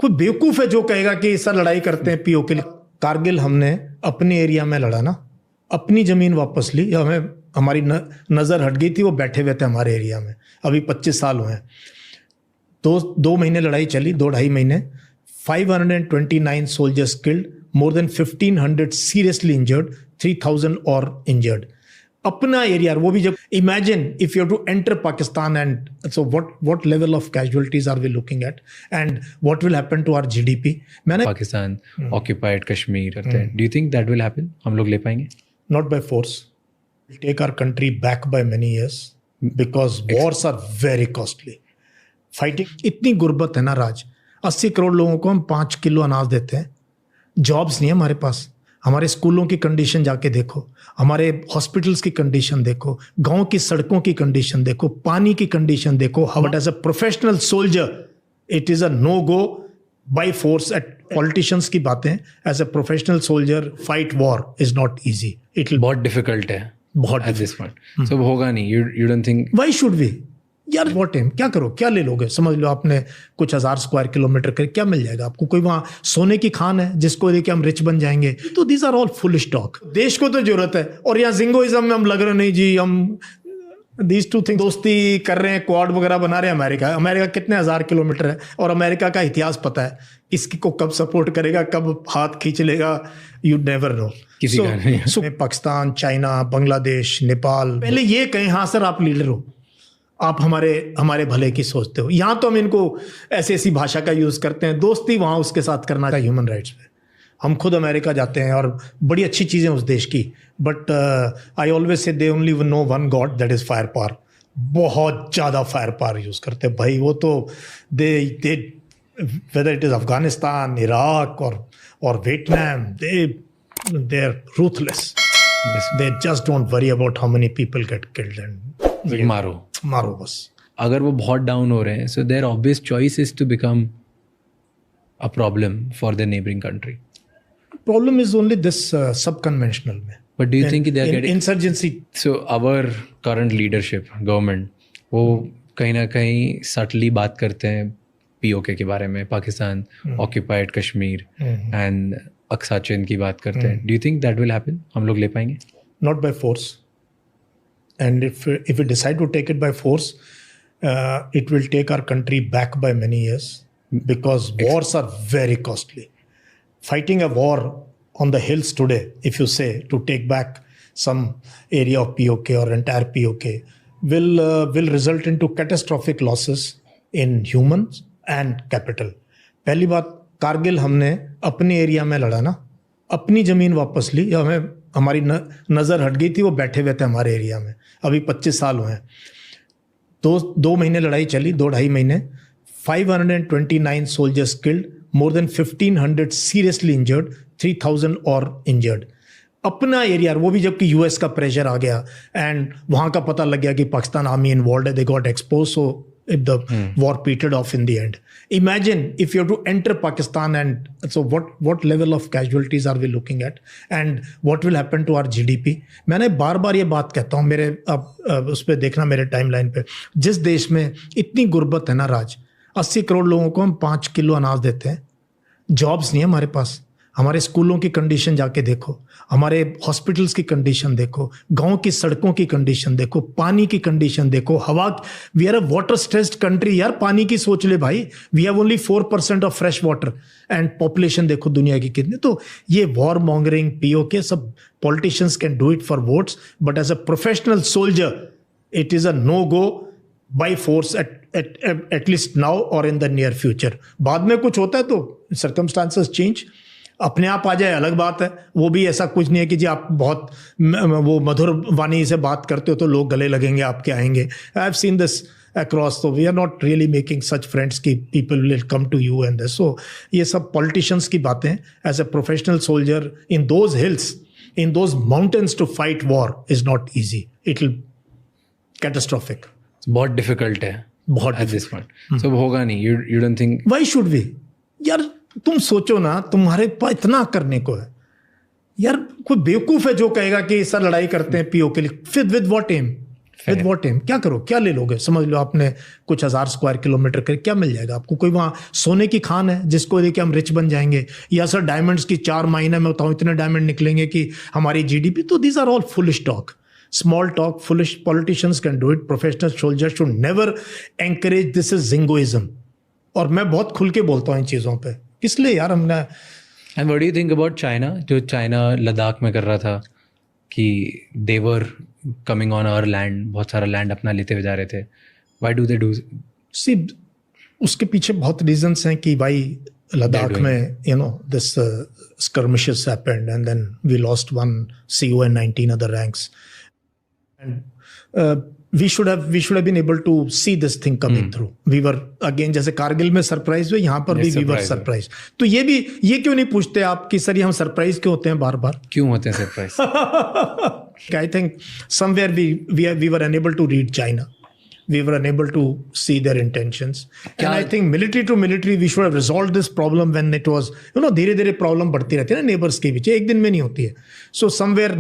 कोई बेवकूफ है जो कहेगा कि सर लड़ाई करते हैं पीओ के लिए। कारगिल हमने अपने एरिया में लड़ा ना, अपनी जमीन वापस ली, हमें हमारी नजर हट गई थी, वो बैठे हुए थे हमारे एरिया में। अभी 25 साल हुए हैं। 2 महीने लड़ाई चली, 2-2.5 महीने। 529 soldiers killed, more than 1500 seriously injured, 3000 or injured. अपना एरिया, वो भी जब imagine if you have to enter Pakistan, and so what level of casualties are we looking at, and what will happen to our GDP? मैंने Pakistan occupied Kashmir करते हैं, do you think that will happen? हम लोग ले पाएंगे? Not by force. We'll take our country back by many years because wars are very costly. Fighting, इतनी गुर्बत है ना राज, 80 करोड़ लोगों को हम 5 किलो अनाज देते हैं, जॉब्स नहीं है हमारे पास। हमारे स्कूलों की कंडीशन जाके देखो, हमारे हॉस्पिटल्स की कंडीशन देखो, गांव की सड़कों की कंडीशन देखो, पानी की कंडीशन देखो। But as a professional soldier it is a no go by force. At politicians की बातें, as a professional soldier fight war is not easy. It बहुत डिफिकल्ट है, बहुत at this point. So होगा नहीं, you don't think? Why should we? यार what am, क्या करो, क्या ले लोगे? समझ लो आपने कुछ 1000 स्क्वायर किलोमीटर कर, क्या मिल जाएगा आपको? कोई वहां सोने की खान है जिसको लेके हम रिच बन जाएंगे? तो these are all foolish talk. देश को तो जरूरत है, और यहाँ जिंगोइज्म में हम लग रहे नहीं जी, हम दीज टू थिंग दोस्ती कर रहे हैं, क्वाड वगैरह बना रहे हैं। अमेरिका कितने 1000 किलोमीटर है, और अमेरिका का इतिहास पता है, किसकी को कब सपोर्ट करेगा, कब हाथ खींच लेगा, यू नेवर नो। किसी का नहीं। पाकिस्तान, चाइना, बांग्लादेश, नेपाल, पहले ये कहें हाँ सर आप लीडर हो, आप हमारे भले की सोचते हो। यहाँ तो हम इनको ऐसी भाषा का यूज करते हैं, दोस्ती वहाँ उसके साथ करना है ह्यूमन राइट्स पे। हम खुद अमेरिका जाते हैं और बड़ी अच्छी चीज़ें उस देश की, but I always say they only know one God, that is fire power. बहुत ज़्यादा फायर पावर यूज करते हैं भाई, वो तो दे whether it is Afghanistan, Iraq और Vietnam, they are ruthless. They just don't worry about how many people get killed and मारो बस। अगर वो बहुत डाउन हो रहे हैं, so their obvious choice is to become a problem for their neighboring country. Problem is only this sub-conventional में। But do you think they are getting insurgency? So our current leadership, government, वो कहीं ना कहीं subtly बात करते हैं POK के बारे में, पाकिस्तान occupied कश्मीर and अक्सा चीन की बात करते हैं। Do you think that will happen? हम लोग ले पाएंगे? Not by force. And if we decide to take it by force, it will take our country back by many years because wars are very costly. Fighting a war on the hills today, if you say to take back some area of POK or entire POK, will result into catastrophic losses in humans and capital. पहली बात, कारगिल हमने अपने area में लड़ा ना, अपनी जमीन वापस ली, हमें हमारी नजर हट गई थी, वो बैठे हुए थे हमारे एरिया में। अभी 25 साल हुए हैं। 2 महीने लड़ाई चली, 2-2.5 महीने। 529 soldiers killed, more than 1500 seriously injured, 3000 or injured. अपना एरिया, वो भी जबकि यूएस का प्रेशर आ गया एंड वहां का पता लग गया कि पाकिस्तान आर्मी इन्वॉल्व है, they got expose, so if the war petered off in the end. Imagine if you have to enter Pakistan, and so what level of casualties are we looking at, and what will happen to our GDP? मैंने बार बार ये बात कहता हूँ, मेरे अब उस पर देखना मेरे टाइमलाइन पे, जिस देश में इतनी गुर्बत है ना राज, 80 करोड़ लोगों को हम 5 किलो अनाज देते हैं, जॉब्स नहीं है हमारे पास। हमारे स्कूलों की कंडीशन जाके देखो, हमारे हॉस्पिटल्स की कंडीशन देखो, गांव की सड़कों की कंडीशन देखो, पानी की कंडीशन देखो, हवा, we are a water stressed country यार। पानी की सोच ले भाई, we have only 4% of fresh water and population देखो दुनिया की कितनी। तो ये वॉर मॉन्गरिंग, POK, सब politicians can do it for votes, but as a professional soldier it is a no go by force at least now और in the near future. बाद में कुछ होता है तो सर्कमस्टांसेस चेंज, अपने आप आ जाए अलग बात है। वो भी ऐसा कुछ नहीं है कि जी आप बहुत वो मधुर वाणी से बात करते हो तो लोग गले लगेंगे, आपके आएंगे। I have seen this across, तो we are not really making such friends की people will come to you and this. So ये सब पॉलिटिशियंस की बातें। As a professional soldier in those hills, in those mountains to fight war is not easy, it will catastrophic. बहुत difficult है, बहुत at this point. So होगा नहीं, you don't think? Why should we? यार तुम सोचो ना, तुम्हारे पास इतना करने को है यार। कोई बेवकूफ है जो कहेगा कि सर लड़ाई करते हैं POK के लिए, फिर with what am? With what am? क्या करो, क्या ले लोगे? समझ लो आपने कुछ 1000 स्क्वायर किलोमीटर कर, क्या मिल जाएगा आपको? कोई वहाँ सोने की खान है जिसको लेके हम रिच बन जाएंगे? या सर डायमंड्स की 4 महीने में बताऊँ इतने डायमंड निकलेंगे कि हमारी जीडीपी? तो these are all foolish talk, small talk. Foolish politicians can do it. Professional soldiers should never encourage this is zingoism. और मैं बहुत खुल के बोलता हूँ इन चीज़ों पे, इसलिए यार हमने। And what do you think about China, जो चाइना लद्दाख में कर रहा था कि they were coming on our land, बहुत सारा लैंड अपना लेते हुए जा रहे थे? Why do they do? See, उसके पीछे बहुत रीजंस हैं कि भाई लद्दाख में you know this skirmishes happened and then we lost one CO and 19 other ranks. And we should have been able to see this thing coming through. We were again, जैसे कारगिल में surprise हुए, यहाँ पर भी we were surprised. तो ये क्यों नहीं पूछते आप कि सर ये हम सरप्राइज क्यों होते हैं बार बार? क्यों होते हैं surprise? I think somewhere we were unable to read China. We were unable to see their intentions. And I think military to military, we should have resolved this problem when it was, धीरे धीरे problem बढ़ती रहती है ना neighbours के बीच, एक दिन में नहीं होती है. So somewhere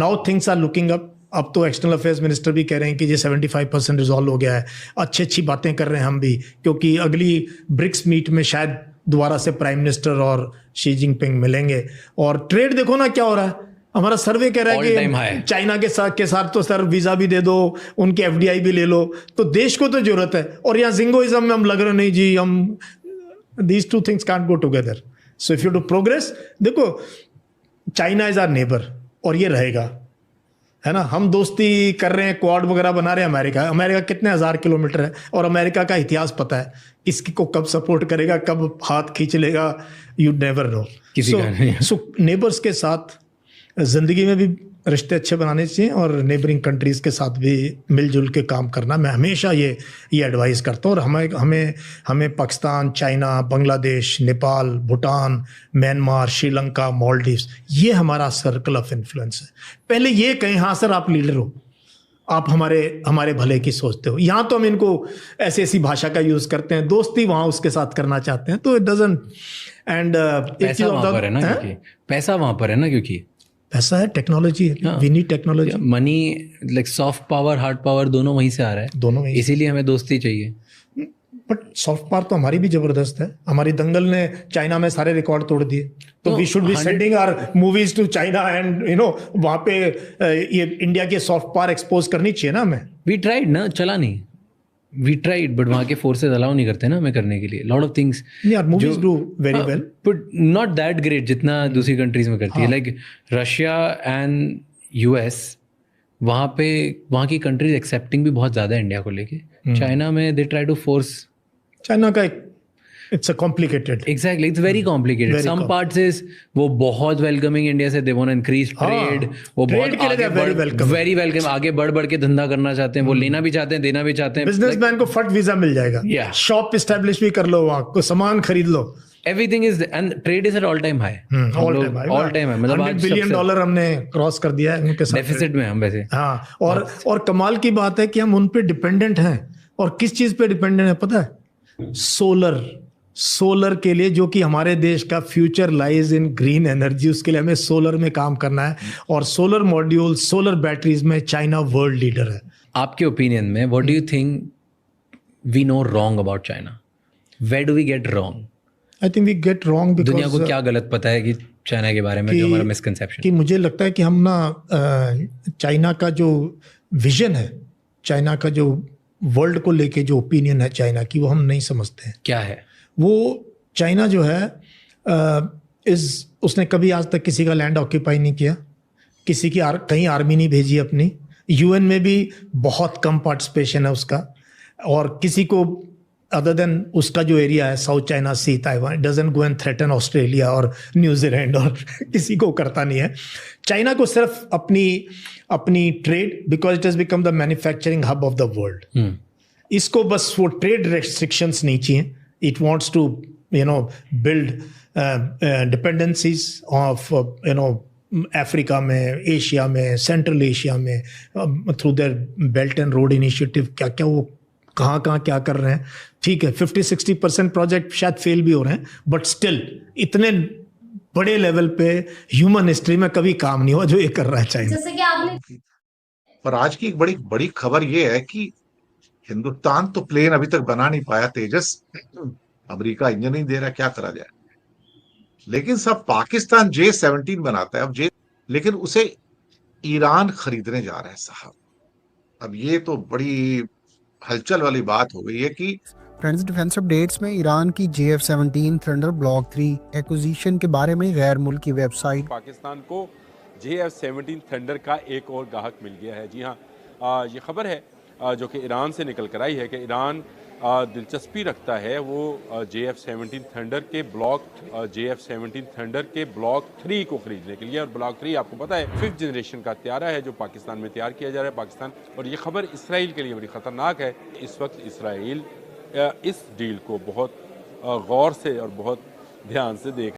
now things are looking up. अब तो एक्सटर्नल अफेयर्स मिनिस्टर भी कह रहे हैं कि ये 75% रिजॉल्व हो गया है. अच्छी बातें कर रहे हैं हम भी, क्योंकि अगली ब्रिक्स मीट में शायद दोबारा से प्राइम मिनिस्टर और शी जिनपिंग मिलेंगे. और ट्रेड देखो ना क्या हो रहा है. हमारा सर्वे कह रहा है कि चाइना के साथ तो सर वीजा भी दे दो, उनके FDI भी ले लो, तो देश को तो जरूरत है. और यहाँ जिंगोइज्म में हम लग रहे नहीं जी, हम these two things can't go together. So if you do progress, देखो चाइना इज आवर नेबर और ये रहेगा, है ना. हम दोस्ती कर रहे हैं, क्वाड वगैरह बना रहे हैं. अमेरिका कितने 1000 किलोमीटर है, और अमेरिका का इतिहास पता है, किसकी को कब सपोर्ट करेगा, कब हाथ खींच लेगा, you never know. So neighbours के साथ जिंदगी में भी रिश्ते अच्छे बनाने चाहिए, और नेबरिंग कंट्रीज के साथ भी मिलजुल के काम करना. मैं हमेशा ये एडवाइस करता हूँ. और हमें पाकिस्तान, चाइना, बांग्लादेश, नेपाल, भूटान, म्यांमार, श्रीलंका, मालदीव्स, ये हमारा सर्कल ऑफ इन्फ्लुएंस है. पहले ये कहें हाँ सर आप लीडर हो, आप हमारे भले की सोचते हो. यहाँ तो हम इनको ऐसी भाषा का यूज करते हैं, दोस्ती वहाँ उसके साथ करना चाहते हैं, तो इट डजंट. एंड पैसा वहाँ पर है ना, क्योंकि पैसा वहाँ पर है ना, क्योंकि पैसा है, टेक्नोलॉजी है. We need technology. Money, like soft power, hard power, दोनों वहीं से आ रहा है. दोनों वहीं, इसीलिए हमें दोस्ती चाहिए. बट सॉफ्ट पावर तो हमारी भी जबरदस्त है. हमारी दंगल ने चाइना में सारे रिकॉर्ड तोड़ दिए. तो we should be sending our movies to China, and वहाँ पे ये इंडिया की सॉफ्ट पावर एक्सपोज करनी चाहिए ना हमें. वी ट्राइड ना, चला नहीं. वी ट्राइड, बट वहाँ के फोर्सेस अलाउ नहीं करते ना हमें करने के लिए lot of things. Movies do very well, but not that great जितना दूसरी कंट्रीज में करती है. लाइक रशिया एंड US, वहाँ की कंट्रीज एक्सेप्टिंग भी बहुत ज़्यादा है इंडिया को लेके. चाइना में they try to force. China का it's a complicated. Exactly, it's very complicated. Some parts is वो बहुत welcoming इंडिया से, they want to increase trade. वो बहुत very welcome, आगे बढ़ के धंधा करना चाहते हैं, वो लेना भी चाहते हैं, देना भी चाहते हैं. बिजनेसमैन को फट वीजा मिल जाएगा. शॉप एस्टेब्लिश भी कर लो, वहाँ को सामान खरीद लो. Everything is, and trade is at all time high. All time high. मतलब $100 billion हमने क्रॉस कर दिया है उनके साथ. डेफिसिट में हम वैसे. हाँ, और कमाल की बात है कि हम उन पे डिपेंडेंट हैं. और किस चीज पे डिपेंडेंट है पता है? सोलर के लिए, जो कि हमारे देश का future lies in green energy. उसके लिए हमें सोलर में काम करना है, और सोलर मॉड्यूल, सोलर बैटरीज में चाइना वर्ल्ड लीडर है. आपके ओपिनियन में what do you think we know wrong about China? Where do we get wrong? I think we get wrong because दुनिया को क्या गलत पता है कि चाइना के बारे में, जो हमारा मिसकंसेप्शन. कि मुझे लगता है कि हम ना चाइना का जो विजन है, चाइना का जो वर्ल्ड को लेके जो ओपिनियन है चाइना की, वो हम नहीं समझते हैं. क्या है वो? चाइना जो है उसने कभी आज तक किसी का लैंड ऑक्यूपाई नहीं किया, किसी की कहीं आर्मी नहीं भेजी अपनी. UN में भी बहुत कम पार्टिसिपेशन है उसका, और किसी को अदर देन उसका जो एरिया है South China Sea, Taiwan, doesn't go and threaten Australia और न्यूजीलैंड, और किसी को करता नहीं है. चाइना को सिर्फ अपनी trade, because it has become the manufacturing hub of the world. इसको बस वो ट्रेड रेस्ट्रिक्शंस नहीं चाहिए. It wants to, build dependencies of, Africa में, एशिया में, सेंट्रल एशिया में, through their belt and road initiative. क्या वो कहाँ क्या कर रहे हैं. ठीक है, 50-60% प्रोजेक्ट शायद फेल भी हो रहे हैं, बट स्टिल इतने बड़े लेवल पे ह्यूमन हिस्ट्री में कभी काम नहीं हुआ जो ये कर रहा है चाइना. जैसे कि आपने पर आज की एक बड़ी बड़ी खबर ये है कि हिंदुस्तान तो प्लेन अभी तक बना नहीं पाया तेजस, अमेरिका इंजन नहीं दे रहा, क्या करा जाए। लेकिन सब पाकिस्तान J-17 बनाता है अब लेकिन उसे ईरान खरीदने जा रहा है साहब। अब ये तो बड़ी हलचल वाली बात हो गई है कि फ्रेंड्स, डिफेंस अपडेट्स में ईरान की JF-17 थंडर ब्लॉक 3 एक्विजिशन के बारे में गैर मुल्की वेबसाइट पाकिस्तान को JF-17 थंडर का एक और गाहक मिल गया है। जी हाँ, ये खबर है जो कि ईरान से निकल कर आई है कि ईरान दिलचस्पी रखता है वो JF-17 थंडर के ब्लॉक 3 को खरीदने के लिए। और ब्लॉक 3 आपको पता है 5th जनरेशन का त्यारा है जो पाकिस्तान में तैयार किया जा रहा है पाकिस्तान। और ये खबर इसराइल के लिए बड़ी ख़तरनाक है। इस वक्त इसराइल इस डील को बहुत गौर से और बहुत ध्यान से देख